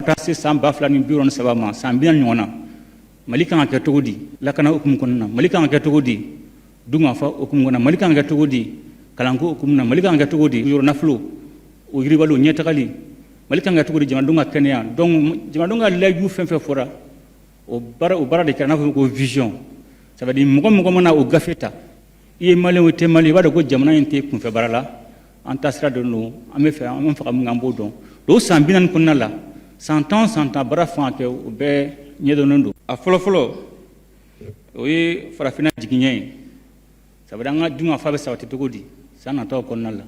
taa se san 2023 ma san 40 ɲɔgɔn na Mali kan ka kɛ cogo di lakana hukumu kɔnɔna na Mali kan ka kɛ cogo di dungafa hukumu kɔnɔna na Mali kan ka kɛ cogo di kalanko hukumu na Mali kan ka kɛ cogo di yɔrɔ nafolo o yiribalo ɲɛtagali Mali kan ka kɛ cogo di jamanadenw ka kɛnɛya donc jamanadenw ka layidu fɛn fɛn fɔra o baara de kɛra n'a fɔ ko vision ça veut dire mɔgɔ mana o gafe ta i ye malien o tɛ malien i b'a dɔn ko jamana in tɛ kunfɛ baara la an ta sira dɔ don an bɛ fɛ an bɛ fɛ ka mun kɛ an b'o dɔn o san 40 kɔnɔna la san tan baara fan kɛ o bɛɛ ɲɛdɔnnen don a fɔlɔfɔlɔ o ye farafinna jigiɲɛ ye ça veut dire an ka dun ka fa bɛ sabati cogo di san nataw kɔnɔna la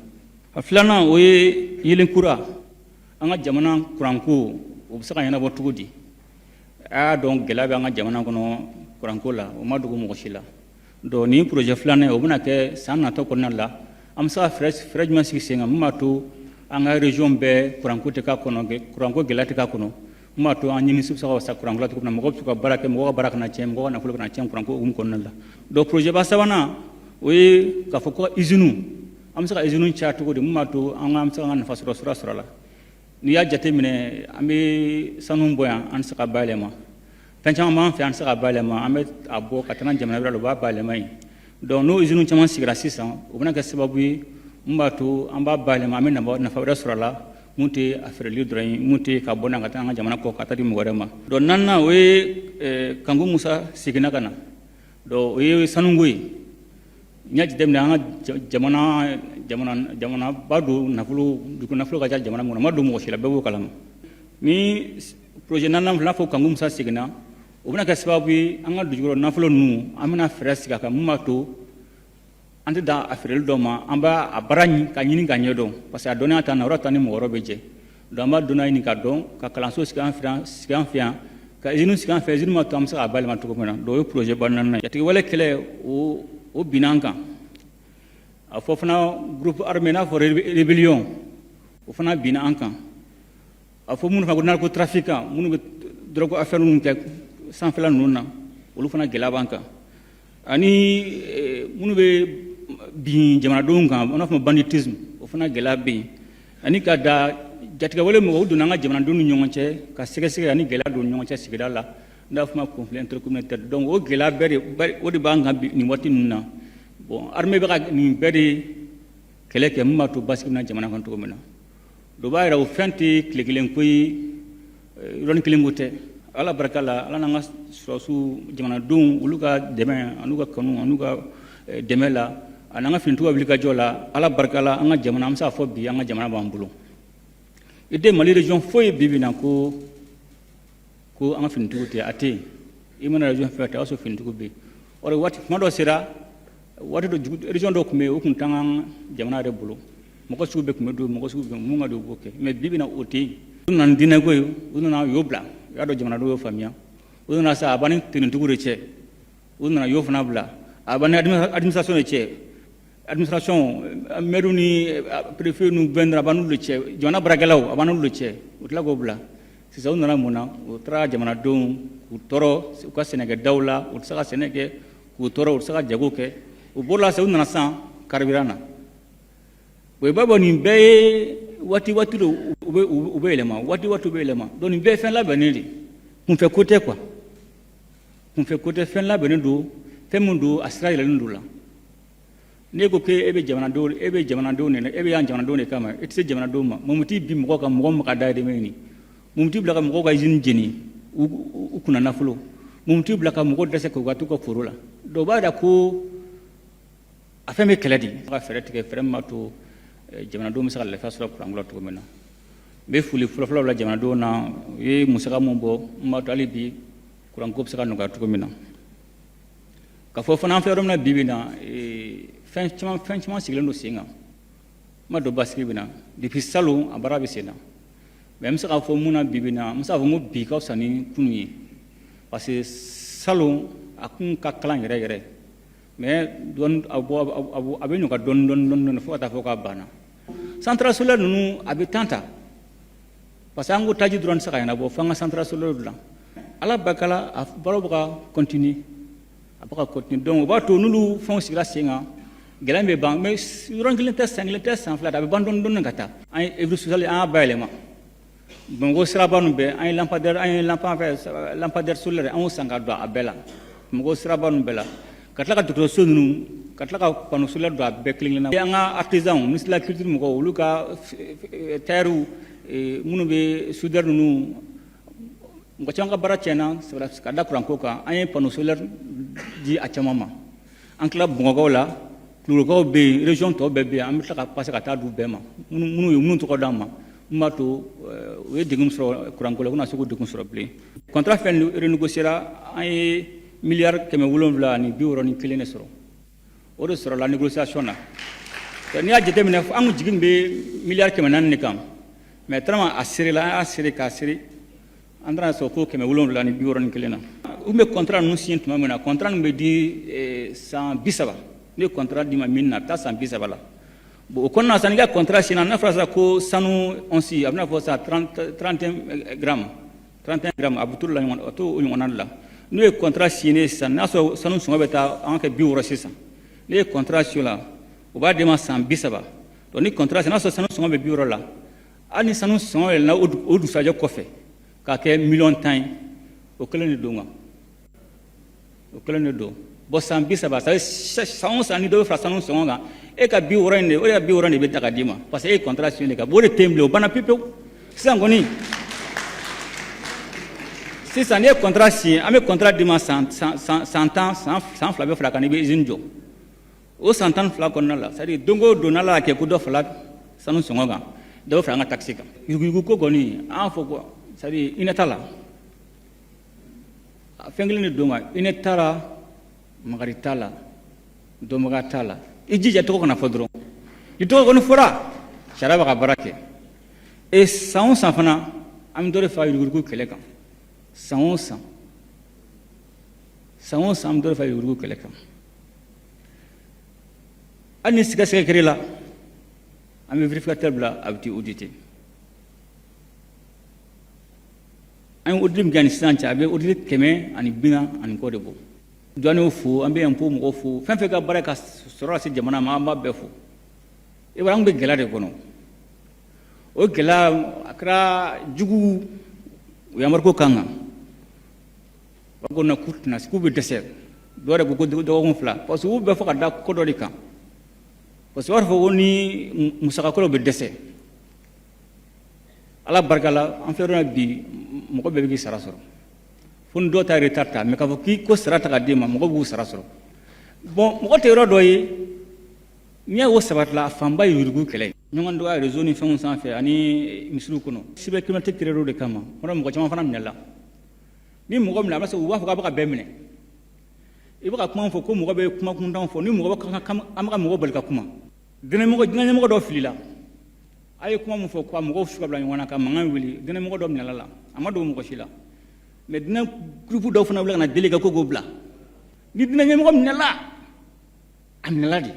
a filanan o ye yelenkura an ka jamana kuranko o bɛ se ka ɲɛnabɔ cogo di a y'a dɔn gɛlɛya bɛ an ka jamana kɔnɔ kuranko la o ma dogo mɔgɔ si la donc nin projet filanan o bɛna kɛ san nataw kɔnɔna la an bɛ se ka fɛɛrɛ jumɛn sigi sen kan min b'a to an ka région bɛɛ kuranko tɛ k'a kɔnɔ kuranko gɛlɛya tɛ k'a kɔnɔ min b'a to an ɲinisi bɛ se ka wasa kuranko la cogo min na mɔgɔ bɛ se ka baara kɛ mɔgɔ ka baara kana tiɲɛ mɔgɔ ka nafolo kana tiɲɛ kuranko hukumu kɔnɔna la donc projet ba sabanan o ye k'a fɔ ko usine an bɛ se ka usine caya cogo di min b'a to an bɛ se ka an ka nafa sɔrɔ a la n'i y'a jateminɛ an bɛ sanu bɔ yan an tɛ se ka bayɛlɛma fɛn caman b'an fɛ an tɛ se ka bayɛlɛma an bɛ a bɔ ka taa jamana wɛrɛ la u b'a bayɛlɛma yen donc n'o usine caman sigira sisan o bɛna kɛ sababu ye mun b'a to an b'a bayɛlɛma an bɛ nafa wɛrɛ sɔrɔ a la mun tɛ a feereli dɔrɔn ye mun tɛ ka bɔ n'an ka taa an ka jamana kɔ ka taa di mɔgɔ wɛrɛ ma donc naaninan o ye Kanku Musa seginna ka na donc o ye sanuko ye n y'a jateminɛ an ka jamana ba don dugu nafolo ka ca jamana mun na ma don mɔgɔ si la bɛɛ b'o kalama ni projet naaninan fila fɔ Kanku Musa seginna o bɛna kɛ sababu ye an ka dugukolo nafolo ninnu an bɛna fɛɛrɛ sigi a kan mun b'a to an tɛ dan a feereli dɔ ma an b'a a baara ka ɲini ka ɲɛdɔn parce que a dɔnniya t'an na o yɔrɔ t'an ni mɔgɔ wɛrɛ bɛ jɛ donc an b'a dɔnniya ɲini ka dɔn ka kalanso sigi an fɛ yan ka usine sigi an fɛ usine ma to an bɛ se k'a bayɛlɛma cogo min na donc o ye projet ba naaninan ye jatigɛwale kɛlɛ o binna an kan a fɔ fana groupe armé n'a fɔ rébellion o fana binna an kan a fɔ minnu fana ko narcotrafiquant minnu bɛ drogue affaire ninnu kɛ sanfɛla ninnu na olu fana gɛlɛya b'an kan ani minnu bɛ bin jamanadenw kan n'a fɔ banditisme o fana gɛlɛya bɛ yen ani ka da jatigɛwale mɔgɔw donna an ka jamanadenw ni ɲɔgɔn cɛ ka sɛgɛsɛgɛ ani gɛlɛya don ɲɔgɔn cɛ sigida la n'a fɔ conflit intercommunautaire donc o gɛlɛya bɛɛ o de b'an kan nin waati ninnu na bon armée bɛ ka nin bɛɛ de kɛlɛ kɛ min b'a to basigi bɛna jamana kan cogo min na donc o b'a yira o fɛn tɛ tile kelen ko ye yɔrɔnin kelen ko tɛ ala barika la ala n'an ka sɔrɔsiw jamanadenw olu ka dɛmɛ an'u ka kanu an'u ka dɛmɛ la ani an ka finitigiw ka wulikajɔ la ala barika la an ka jamana an bɛ se k'a fɔ bi an ka jamana b'an bolo i tɛ Mali région foyi bi bi in na ko an ka finitigiw tɛ a tɛ yen i mana région fɛn o fɛn o y'a sɔrɔ finitigiw bɛ yen or waati kuma dɔ sera waati dɔ région dɔ tun bɛ yen o tun t'an ka jamana yɛrɛ bolo mɔgɔ sugu bɛɛ tun bɛ don mɔgɔ sugu bɛ mun ka don o b'o kɛ mais bi bi in na o tɛ yen u nana ni diinɛko ye u nana y'o bila u y'a dɔn jamanadenw y'o faamuya u nana sa a b'an ni tenitigiw de cɛ u nana y'o fana bila a b'an ni administration de cɛ administration maire ni préfet ni gouverneur a b'an n'olu de cɛ jamana baarakɛlaw a b'an n'olu de cɛ u tila k'o bila sisan u nana mun na u taara jamanadenw k'u tɔɔrɔ u ka sɛnɛkɛdaw la u tɛ se ka sɛnɛ kɛ k'u tɔɔrɔ u tɛ se ka jago kɛ u bɔra sa u nana san karibira na i b'a dɔn nin bɛɛ ye waati de u bɛ yɛlɛma waati u bɛ yɛlɛma donc nin bɛɛ ye fɛn labɛnnen de kunfɛ ko tɛ quoi kunfɛ ko tɛ fɛn labɛnnen don fɛn min don a sira yɛlɛlen don la n'e ko k'e bɛ jamanadenw de e bɛ yan jamanadenw de kama e tɛ se jamanadenw ma mun t'i bi mɔgɔ kan mɔgɔ min ka dahirimɛ ɲini mun t'i bila ka mɔgɔw ka usine jeni u kunna nafolo mun t'i bila ka mɔgɔw dɛsɛ k'u ka t'u ka foro la donc o b'a yira ko a fɛn bɛ kɛlɛ de ka fɛɛrɛ tigɛ fɛɛrɛ min b'a to jamanadenw bɛ se ka lafiya sɔrɔ kuranko la cogo min na n bɛ foli fɔlɔfɔlɔ bila jamanadenw na u ye musaka min bɔ min b'a to hali bi kuranko bɛ se ka nɔgɔya cogo min na ka fɔ fana an filɛ yɔrɔ min na bi bi in na fɛn caman sigilen don sen kan n ma don basigi bɛ na depuis salon a baara bɛ sen na mais n bɛ se k'a fɔ mun na bi bi in na n bɛ se k'a fɔ ko bi ka fisa ni kunun ye parce que salon a kun ka kalan yɛrɛ yɛrɛ mais a bɛ ɲɔgɔn dɔɔnin fo ka taa fɔ k'a banna centrale solaire ninnu a bɛ temps ta parce que an ko taji dɔrɔn tɛ se ka ɲɛnabɔ fo an ka centrale solaire dilan ala barika la a baaraw bɛ ka continuer a bɛ ka continuer donc o b'a to n'olu fɛnw sigira sen kan gɛlɛya bɛ ban mais yɔrɔnin kelen tɛ san kelen tɛ san fila tɛ a bɛ ban dɔɔnin ka taa an ye œuvre sociale an y'a bayɛlɛma Bamakɔ siraba ninnu bɛɛ an ye lampadaire solaire an y'o san ka don a bɛɛ la Bamakɔ siraba ninnu bɛɛ la ka tila ka dɔgɔtɔrɔso ninnu ka tila ka panneau solaire don a bɛɛ kelen-kelenna an ka artisans ministre de la culture mɔgɔw olu ka tailleurs minnu bɛ soudeur ninnu mɔgɔ caman ka baara tiɲɛna ka da kuranko kan an ye panneau solaire di a caman ma an tila Bamakɔkaw la Kulukɔrɔkaw bɛ yen région tɔw bɛɛ bɛ yen an bɛ tila ka passer ka taa d'u bɛɛ ma minnu tɔgɔ d'an ma mun b'a to u ye degun sɔrɔ kuranko la u kana se k'o degun sɔrɔ bilen contrat fɛn renégociera an ye miliyari 761 de sɔrɔ o de sɔrɔla négociation na n'i y'a jateminɛ an kun jigin bɛ miliyari 400 de kan mais tellement a serela an y'a sere k'a sere an taara sɔrɔ ko 761 na u bɛ contrat ninnu signé tuma min na contrat ninnu bɛ di san 30 ne ye contrat di ma min na a bɛ taa san 30 la bon o kɔnɔna na sisan n'i ka contrat signé n'a fɔra sisan ko sanu onsi a bɛna fɔ sisan 31 grammes a bɛ t'o la ɲɔgɔn a t'o ɲɔgɔnna de la n'o ye contrat signé sisan n'a sɔrɔ sanu sɔngɔ bɛ taa an ka kɛ 60 sisan ne ye contrat signé o la o b'a d'e ma san 30 donc ni contrat n'a sɔrɔ sanu sɔngɔ bɛ 60 la hali ni sanu sɔngɔ yɛlɛnna o dugusajɛ kɔfɛ k'a kɛ 1,10 ye o kelen de don o kelen de don bon san 30 san o san ni dɔ bɛ fara sanu sɔngɔ kan e ka 60 in de o de ka 60 de bɛ ta ka d'i ma parce que e ye contrat signé ka bon o de tɛ yen bilen o banna pewu sisan kɔni sisan n'i ye contrat signé an bɛ contrat d'i ma san 2 bɛ fara kan i bɛ usine jɔ o san 12 kɔnɔna la c'est à dire don o don n'Ala y'a kɛ ko dɔ fara sanu sɔngɔ kan dɔ bɛ fara an ka taxe kan yugu ko kɔni an y'a fɔ ko c'est à dire hinɛ t'a la fɛn kelen de don ma hinɛ t'a la magari t'a la dɔnbaga t'a la i jija tɔgɔ kana fɔ dɔrɔn i tɔgɔ kɔni fɔra sariya b'a ka baara kɛ et san o san fana an bɛ dɔ de fara yugu kɛlɛ kan san o san an bɛ dɔ de fara yugu kɛlɛ kan hali ni sɛgɛsɛgɛ kɛra la an bɛ vérificateur bila a bɛ t'i auditer an ye audit min kɛ ni sisan cɛ a bɛ audit 140 kɔ de bɔ douaniers fo an bɛ impôt mɔgɔw fo fɛn fɛn ka baara ka sɔrɔ lase jamana ma an b'a bɛɛ fo i b'a an bɛ gɛlɛya de kɔnɔ o gɛlɛya a kɛra jugu u yamariko kan kan u b'a fɔ k'u bɛ dɛsɛ dɔw yɛrɛ ko dɔgɔkun 2 parce que u bɛɛ fɔ ka da ko dɔ de kan parce que u b'a fɔ ko ni musakakɔrɔw bɛ dɛsɛ ala barika la an filɛ yɔrɔ min na bi mɔgɔ bɛɛ bɛ k'i sara sɔrɔ fo ni dɔw ta retard ta mais k'a fɔ k'i ko sara ta ka d'e ma mɔgɔ b'u sara sɔrɔ bon mɔgɔ tɛ yɔrɔ dɔ ye n'i y'a o sabatila a fanba ye yurugu kɛlɛ ye ɲɔgɔn dɔgɔya réseau ni fɛnw sanfɛ ani misiriw kɔnɔ cybercriminalité créé o de kama o de mɔgɔ caman fana minɛla ni mɔgɔ minɛ a b'a sɔrɔ u b'a fɔ k'a bɛ ka bɛɛ minɛ i bɛ ka kuma fɔ ko mɔgɔ bɛ kuma kuntan fɔ ni mɔgɔ bɛ an bɛ ka mɔgɔ bali ka kuma dinɛmɔgɔ dɔ filila a ye kuma min fɔ ko mɔgɔw su ka bila ɲɔgɔn na ka mankan wuli dinɛmɔgɔ dɔ minɛla la a ma dogo mɔgɔ si la mais dinɛ groupe dɔw fana wuli ka na deli ka ko k'o bila ni dinɛ ɲɛmɔgɔ minɛla a minɛla de